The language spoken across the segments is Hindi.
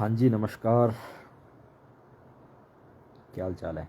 हाँ जी, नमस्कार। क्या हाल चाल है?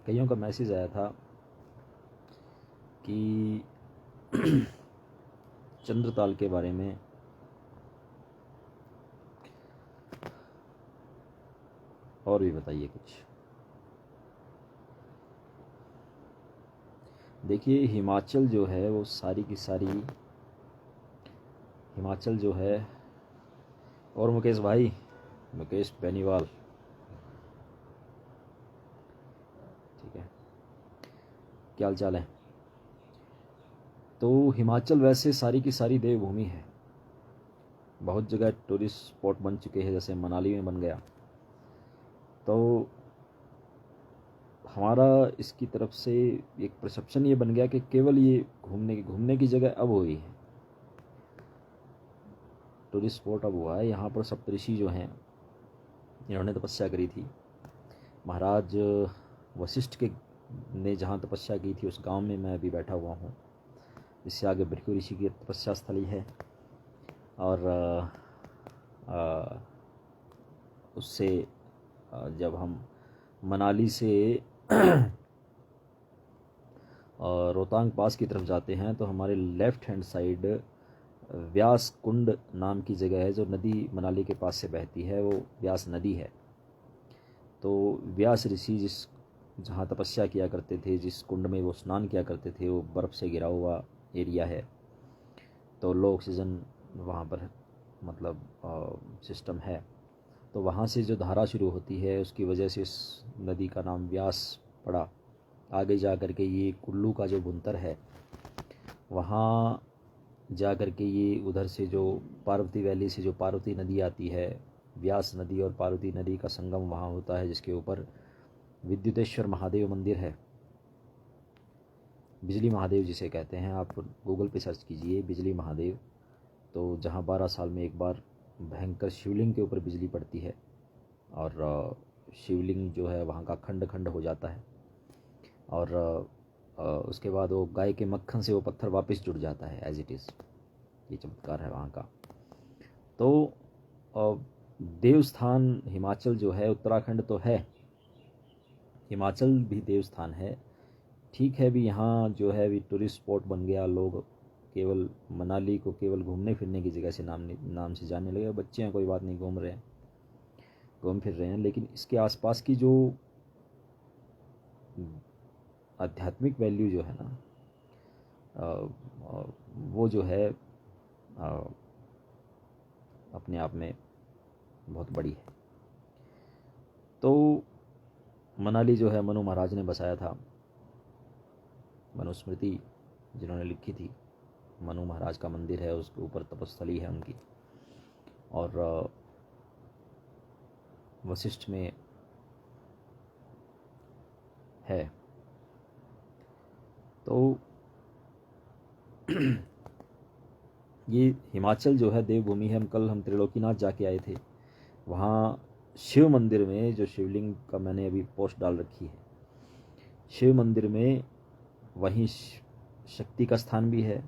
कईयों का मैसेज आया था कि चंद्रताल के बारे में और भी बताइए कुछ। देखिए, हिमाचल जो है वो सारी की सारी हिमाचल जो है। और मुकेश भाई, मुकेश बेनीवाल, ठीक है, क्या हाल चाल है? तो हिमाचल वैसे सारी की सारी देवभूमि है। बहुत जगह टूरिस्ट स्पॉट बन चुके हैं, जैसे मनाली में बन गया। तो हमारा इसकी तरफ से एक परसेप्शन ये बन गया कि केवल ये घूमने की जगह अब हुई है, टूरिस्ट स्पॉट अब हुआ है। यहाँ पर सप्तऋषि जो हैं, इन्होंने तपस्या करी थी। महाराज वशिष्ठ के ने जहाँ तपस्या की थी उस गांव में मैं अभी बैठा हुआ हूँ। इससे आगे भृगु ऋषि की तपस्या स्थली है। और उससे जब हम मनाली से रोहतांग पास की तरफ जाते हैं तो हमारे लेफ़्ट हैंड साइड व्यास कुंड नाम की जगह है, जो नदी मनाली के पास से बहती है, वो व्यास नदी है। तो व्यास ऋषि जहाँ तपस्या किया करते थे, जिस कुंड में वो स्नान किया करते थे, वो बर्फ़ से घिरा हुआ एरिया है। तो लो ऑक्सीजन वहाँ पर मतलब सिस्टम है। तो वहाँ से जो धारा शुरू होती है उसकी वजह से इस नदी का नाम व्यास पड़ा। आगे जा कर के ये कुल्लू का जो बुनतर है, वहाँ जा कर के ये उधर से जो पार्वती वैली से जो पार्वती नदी आती है, व्यास नदी और पार्वती नदी का संगम वहाँ होता है, जिसके ऊपर विद्युतेश्वर महादेव मंदिर है। बिजली महादेव जिसे कहते हैं, आप गूगल पे सर्च कीजिए बिजली महादेव। तो जहाँ 12 साल में एक बार भयंकर शिवलिंग के ऊपर बिजली पड़ती है और शिवलिंग जो है वहाँ का खंड खंड हो जाता है। और उसके बाद वो गाय के मक्खन से वो पत्थर वापस जुड़ जाता है एज इट इज़। ये चमत्कार है वहाँ का। तो देवस्थान हिमाचल जो है, उत्तराखंड तो है, हिमाचल भी देवस्थान है। ठीक है, भी यहाँ जो है भी टूरिस्ट स्पॉट बन गया। लोग केवल मनाली को केवल घूमने फिरने की जगह से नाम से जानने लगे। बच्चे हैं, कोई बात नहीं, घूम फिर रहे हैं। लेकिन इसके आसपास की जो आध्यात्मिक वैल्यू जो है ना, वो जो है अपने आप में बहुत बड़ी है। तो मनाली जो है मनु महाराज ने बसाया था। मनुस्मृति जिन्होंने लिखी थी, मनु महाराज का मंदिर है, उसके ऊपर तपस्थली है उनकी। और वशिष्ठ में है। तो ये हिमाचल जो है देवभूमि है। हम त्रिलोकीनाथ जाके आए थे। वहाँ शिव मंदिर में जो शिवलिंग का मैंने अभी पोस्ट डाल रखी है, शिव मंदिर में वहीं शक्ति का स्थान भी है।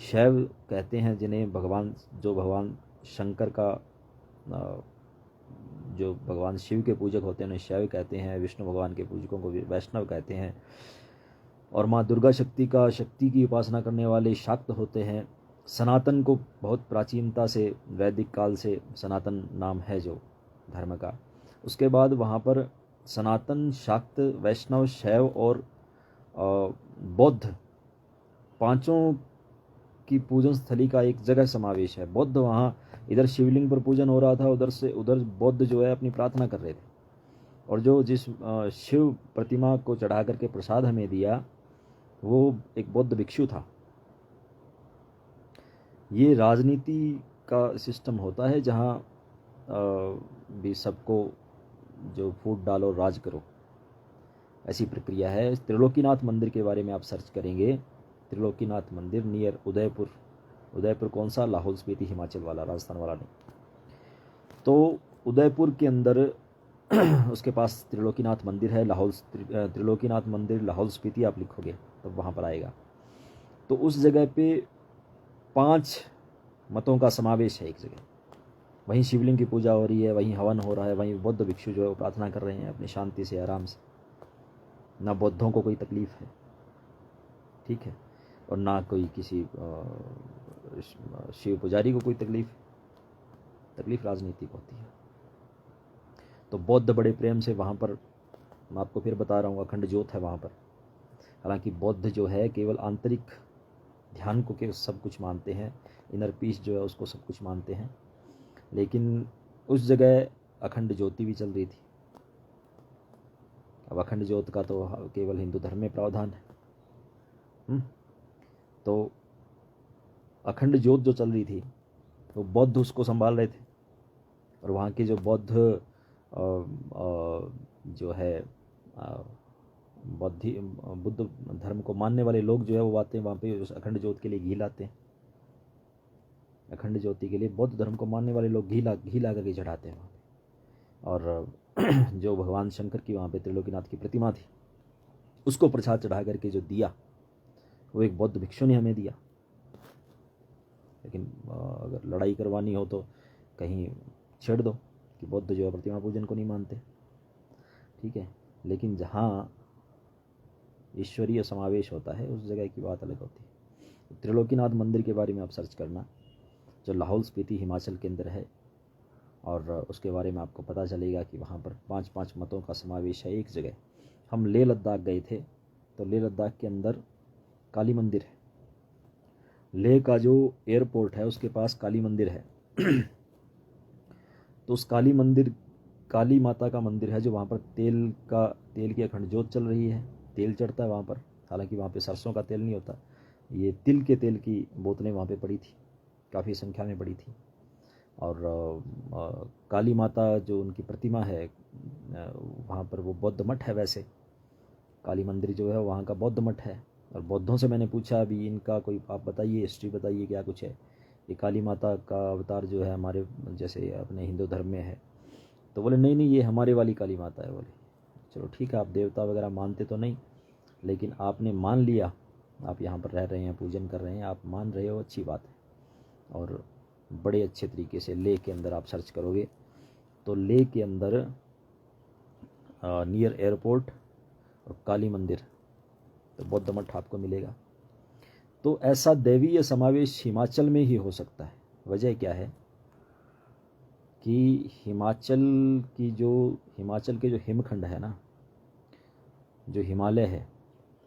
शैव कहते हैं जिन्हें भगवान शंकर का, जो भगवान शिव के पूजक होते हैं उन्हें शैव कहते हैं। विष्णु भगवान के पूजकों को वैष्णव कहते हैं। और माँ दुर्गा शक्ति की उपासना करने वाले शाक्त होते हैं। सनातन को बहुत प्राचीनता से, वैदिक काल से सनातन नाम है जो धर्म का। उसके बाद वहाँ पर सनातन, शाक्त, वैष्णव, शैव और बौद्ध, पांचों की पूजन स्थली का एक जगह समावेश है। बौद्ध वहाँ, इधर शिवलिंग पर पूजन हो रहा था, उधर बौद्ध जो है अपनी प्रार्थना कर रहे थे। और जो जिस शिव प्रतिमा को चढ़ा करके प्रसाद हमें दिया वो एक बौद्ध भिक्षु था। ये राजनीति का सिस्टम होता है जहाँ भी सबको जो फूट डालो राज करो, ऐसी प्रक्रिया है। त्रिलोकीनाथ मंदिर के बारे में आप सर्च करेंगे, त्रिलोकीनाथ मंदिर नियर उदयपुर। उदयपुर कौन सा? लाहौल स्पीति हिमाचल वाला, राजस्थान वाला नहीं। तो उदयपुर के अंदर उसके पास त्रिलोकीनाथ मंदिर है। त्रिलोकीनाथ मंदिर लाहौल स्पीति आप लिखोगे तो वहाँ पर आएगा। तो उस जगह पे 5 मतों का समावेश है एक जगह। वहीं शिवलिंग की पूजा हो रही है, वहीं हवन हो रहा है, वहीं बौद्ध भिक्षु जो है वो प्रार्थना कर रहे हैं अपनी शांति से, आराम से। ना बौद्धों को कोई तकलीफ़ है, ठीक है, और ना कोई किसी शिव पुजारी को कोई तकलीफ़ राजनीतिक होती है। तो बौद्ध बड़े प्रेम से वहाँ पर, मैं आपको फिर बता रहा हूँ, अखंड ज्योत है वहाँ पर। हालांकि बौद्ध जो है केवल आंतरिक ध्यान को के सब कुछ मानते हैं, इनर पीस जो है उसको सब कुछ मानते हैं, लेकिन उस जगह अखंड ज्योति भी चल रही थी। अब अखंड ज्योत का तो केवल हिंदू धर्म में प्रावधान है। तो अखंड ज्योत जो चल रही थी वो बौद्ध उसको संभाल रहे थे, और वहाँ के जो बौद्ध जो है बुद्ध धर्म को मानने वाले लोग जो है वो आते हैं वहाँ पे, उस अखंड ज्योत के लिए घी लाते हैं। अखंड ज्योति के लिए बौद्ध धर्म को मानने वाले लोग घी ला करके चढ़ाते हैं वहाँ पे। और जो भगवान शंकर की वहाँ पे त्रिलोकीनाथ की प्रतिमा थी उसको प्रसाद चढ़ा करके जो दिया वो एक बौद्ध भिक्षु ने हमें दिया। लेकिन अगर लड़ाई करवानी हो तो कहीं छेड़ दो कि बौद्ध जो है प्रतिमा पूजन को नहीं मानते, ठीक है। लेकिन जहाँ ईश्वरीय समावेश होता है उस जगह की बात अलग होती है। त्रिलोकीनाथ मंदिर के बारे में आप सर्च करना, जो लाहौल स्पीति हिमाचल के अंदर है, और उसके बारे में आपको पता चलेगा कि वहाँ पर 5 मतों का समावेश है एक जगह। हम लेह लद्दाख गए थे, तो लेह लद्दाख के अंदर काली मंदिर है। लेह का जो एयरपोर्ट है उसके पास काली मंदिर है। तो उस काली माता का मंदिर है, जो वहाँ पर तेल की अखंड ज्योत चल रही है। तेल चढ़ता है वहाँ पर, हालांकि वहाँ पे सरसों का तेल नहीं होता, ये तिल के तेल की बोतलें वहाँ पे पड़ी थी, काफ़ी संख्या में पड़ी थी। और काली माता जो उनकी प्रतिमा है वहाँ पर, वो बौद्ध मठ है। वैसे काली मंदिर जो है वहाँ का बौद्ध मठ है। और बौद्धों से मैंने पूछा अभी इनका कोई आप बताइए, हिस्ट्री बताइए क्या कुछ है। ये काली माता का अवतार जो है हमारे जैसे अपने हिंदू धर्म में है, तो बोले नहीं ये हमारे वाली काली माता है। बोले चलो ठीक है, आप देवता वगैरह मानते तो नहीं, लेकिन आपने मान लिया, आप यहाँ पर रह रहे हैं, पूजन कर रहे हैं, आप मान रहे हो, अच्छी बात है। और बड़े अच्छे तरीके से लेह के अंदर आप सर्च करोगे तो लेह के अंदर नियर एयरपोर्ट और काली मंदिर, तो बौद्ध मठ आपको मिलेगा। तो ऐसा दैवीय समावेश हिमाचल में ही हो सकता है। वजह क्या है कि हिमाचल के जो हिमखंड है ना, जो हिमालय है,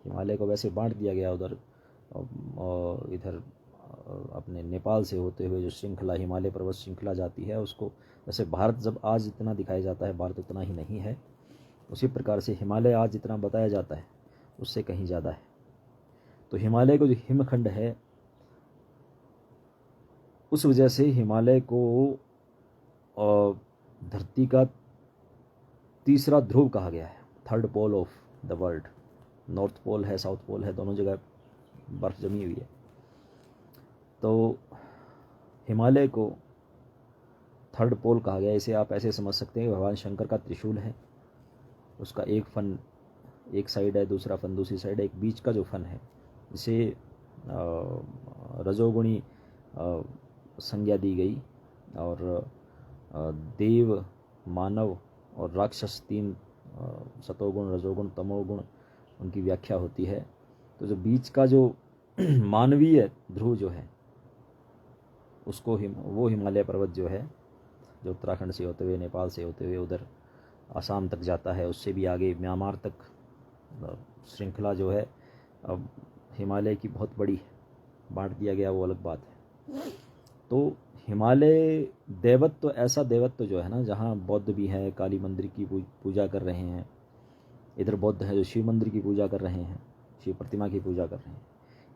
हिमालय को वैसे बांट दिया गया उधर, और इधर अपने नेपाल से होते हुए जो श्रृंखला, हिमालय पर्वत श्रृंखला जाती है, उसको वैसे भारत जब आज जितना दिखाया जाता है, भारत उतना ही नहीं है, उसी प्रकार से हिमालय आज जितना बताया जाता है उससे कहीं ज़्यादा है। तो हिमालय को जो हिमखंड है, उस वजह से हिमालय को धरती का तीसरा ध्रुव कहा गया है, 3rd pole of the world. North pole है, साउथ पोल है, दोनों जगह बर्फ़ जमी हुई है। तो हिमालय को 3rd पोल कहा गया। इसे आप ऐसे समझ सकते हैं भगवान शंकर का त्रिशूल है, उसका एक फन एक साइड है, दूसरा फन दूसरी साइड है, एक बीच का जो फन है, इसे रजोगुणी संज्ञा दी गई। और देव, मानव और राक्षस 3 सतोगुण, रजोगुण, तमोगुण, उनकी व्याख्या होती है। तो जो बीच का जो मानवीय ध्रुव जो है उसको वो हिमालय पर्वत जो है, जो उत्तराखंड से होते हुए, नेपाल से होते हुए उधर आसाम तक जाता है, उससे भी आगे म्यांमार तक श्रृंखला जो है हिमालय की बहुत बड़ी है। बांट दिया गया वो अलग बात है। तो हिमालय देवत्व, ऐसा देवत्व जो है ना, जहाँ बौद्ध भी हैं, काली मंदिर की पूजा कर रहे हैं, इधर बौद्ध हैं जो शिव मंदिर की पूजा कर रहे हैं, शिव प्रतिमा की पूजा कर रहे हैं,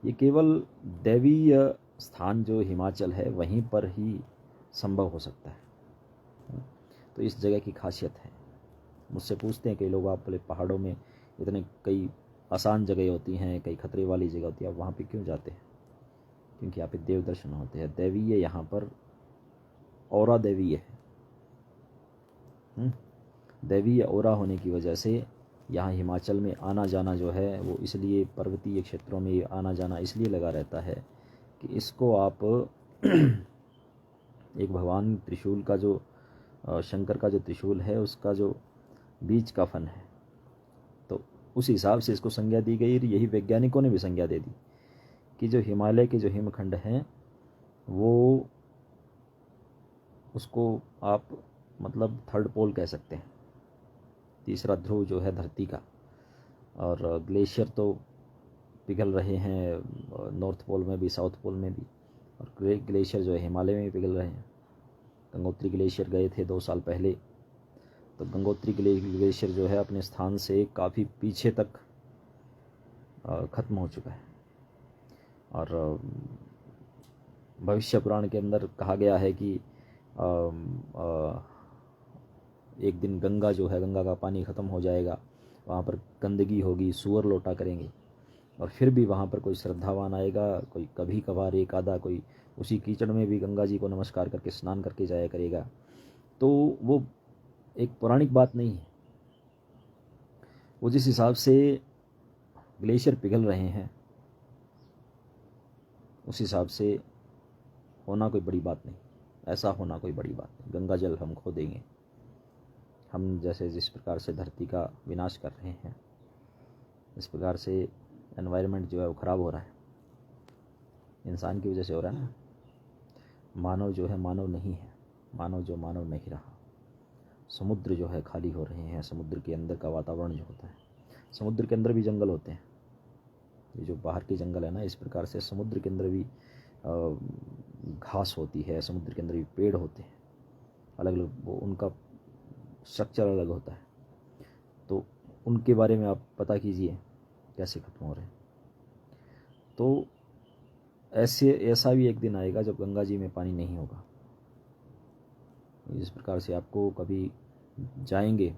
ये केवल दैवीय स्थान जो हिमाचल है वहीं पर ही संभव हो सकता है। तो इस जगह की खासियत है। मुझसे पूछते हैं कई लोग, आप बोले पहाड़ों में इतने कई आसान जगह होती हैं, कई खतरे वाली जगह होती है, आप वहाँ पे क्यों जाते हैं? क्योंकि यहाँ पे देव दर्शन होते हैं। दैवीय यहाँ पर औरा दैवीय है। दैवीय औरा होने की वजह से यहाँ हिमाचल में आना जाना जो है वो इसलिए, पर्वतीय क्षेत्रों में आना जाना इसलिए लगा रहता है कि इसको आप एक भगवान त्रिशूल का जो, शंकर का जो त्रिशूल है उसका जो बीज का फन है, तो उस हिसाब से इसको संज्ञा दी गई। यही वैज्ञानिकों ने भी संज्ञा दे दी कि जो हिमालय के जो हिमखंड हैं वो, उसको आप मतलब थर्ड पोल कह सकते हैं, तीसरा ध्रुव जो है धरती का। और ग्लेशियर तो पिघल रहे हैं नॉर्थ पोल में भी, साउथ पोल में भी, और ग्लेशियर जो है हिमालय में भी पिघल रहे हैं। गंगोत्री ग्लेशियर गए थे 2 साल पहले, तो गंगोत्री ग्लेशियर जो है अपने स्थान से काफ़ी पीछे तक ख़त्म हो चुका है। और भविष्य पुराण के अंदर कहा गया है कि एक दिन गंगा जो है, गंगा का पानी ख़त्म हो जाएगा, वहाँ पर गंदगी होगी, सूअर लोटा करेंगे, और फिर भी वहाँ पर कोई श्रद्धावान आएगा, कोई कभी कभार एक आधा कोई उसी कीचड़ में भी गंगा जी को नमस्कार करके स्नान करके जाया करेगा। तो वो एक पौराणिक बात नहीं है। वो जिस हिसाब से ग्लेशियर पिघल रहे हैं उस हिसाब से होना कोई बड़ी बात नहीं, ऐसा होना कोई बड़ी बात नहीं। गंगा जल हम खो देंगे, हम जैसे जिस प्रकार से धरती का विनाश कर रहे हैं, इस प्रकार से एनवायरनमेंट जो है वो ख़राब हो रहा है, इंसान की वजह से हो रहा है ना। मानव जो है मानव नहीं है, मानव जो मानव नहीं रहा। समुद्र जो है खाली हो रहे हैं, समुद्र के अंदर का वातावरण जो होता है, समुद्र के अंदर भी जंगल होते हैं, ये जो बाहर के जंगल है ना, इस प्रकार से समुद्र के अंदर भी घास होती है, समुद्र के अंदर भी पेड़ होते हैं, अलग अलग, वो उनका स्ट्रक्चर अलग होता है। तो उनके बारे में आप पता कीजिए कैसे ख़त्म हो रहे हैं। तो ऐसा भी एक दिन आएगा जब गंगा जी में पानी नहीं होगा। इस प्रकार से आपको कभी जाएंगे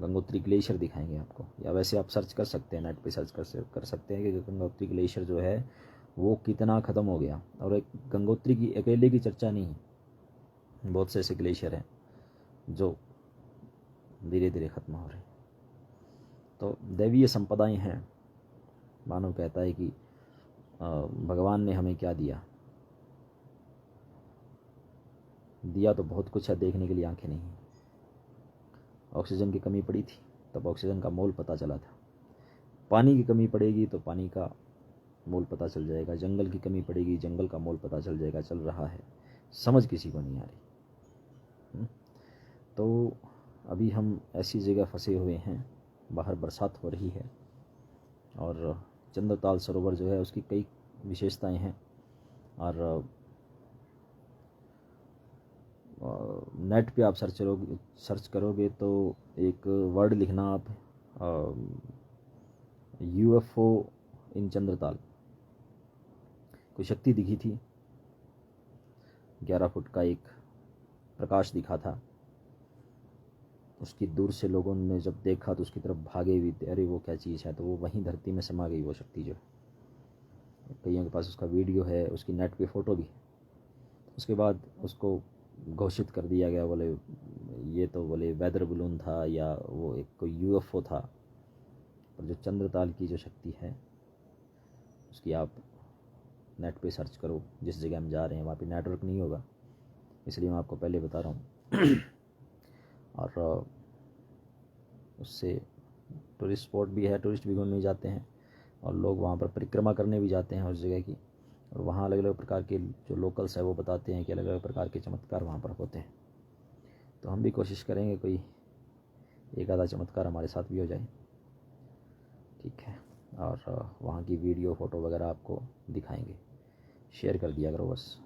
गंगोत्री ग्लेशियर दिखाएंगे आपको, या वैसे आप सर्च कर सकते हैं, नेट पे सर्च कर सकते हैं कि गंगोत्री ग्लेशियर जो है वो कितना ख़त्म हो गया। और एक गंगोत्री की अकेले की चर्चा नहीं है, बहुत से ऐसे ग्लेशियर हैं जो धीरे धीरे ख़त्म हो रहे हैं। तो दैवीय संपदाएं हैं। मानव कहता है कि भगवान ने हमें क्या दिया, दिया तो बहुत कुछ है, देखने के लिए आंखें नहीं हैं। ऑक्सीजन की कमी पड़ी थी तब ऑक्सीजन का मोल पता चला था, पानी की कमी पड़ेगी तो पानी का मोल पता चल जाएगा, जंगल की कमी पड़ेगी, जंगल का मोल पता चल जाएगा। चल रहा है, समझ किसी को नहीं आ रही। तो अभी हम ऐसी जगह फंसे हुए हैं, बाहर बरसात हो रही है, और चंद्रताल सरोवर जो है उसकी कई विशेषताएं हैं। और नेट पे आप सर्च करोगे तो एक वर्ड लिखना आप, UFO इन चंद्रताल। कोई शक्ति दिखी थी, 11 फुट का एक प्रकाश दिखा था, उसकी दूर से लोगों ने जब देखा तो उसकी तरफ भागे भी थे, अरे वो क्या चीज़ है, तो वो वहीं धरती में समा गई वो शक्ति जो है। कईयों के पास उसका वीडियो है, उसकी नेट पे फ़ोटो भी। उसके बाद उसको घोषित कर दिया गया, बोले ये तो बोले वेदर बलून था या वो एक कोई UFO था। और जो चंद्रताल की जो शक्ति है उसकी आप नेट पे सर्च करो, जिस जगह हम जा रहे हैं वहाँ पे नेटवर्क नहीं होगा, इसलिए मैं आपको पहले बता रहा हूँ। और उससे टूरिस्ट स्पॉट भी है, टूरिस्ट भी घूमने जाते हैं, और लोग वहाँ पर परिक्रमा करने भी जाते हैं उस जगह की। और वहाँ अलग अलग प्रकार के जो लोकल्स हैं वो बताते हैं कि अलग अलग प्रकार के चमत्कार वहाँ पर होते हैं। तो हम भी कोशिश करेंगे कोई एक आधा चमत्कार हमारे साथ भी हो जाए, ठीक है। और वहाँ की वीडियो फ़ोटो वगैरह आपको दिखाएंगे शेयर कर दिया करो, बस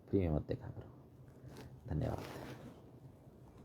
फ्री में मत देखा करो। धन्यवाद।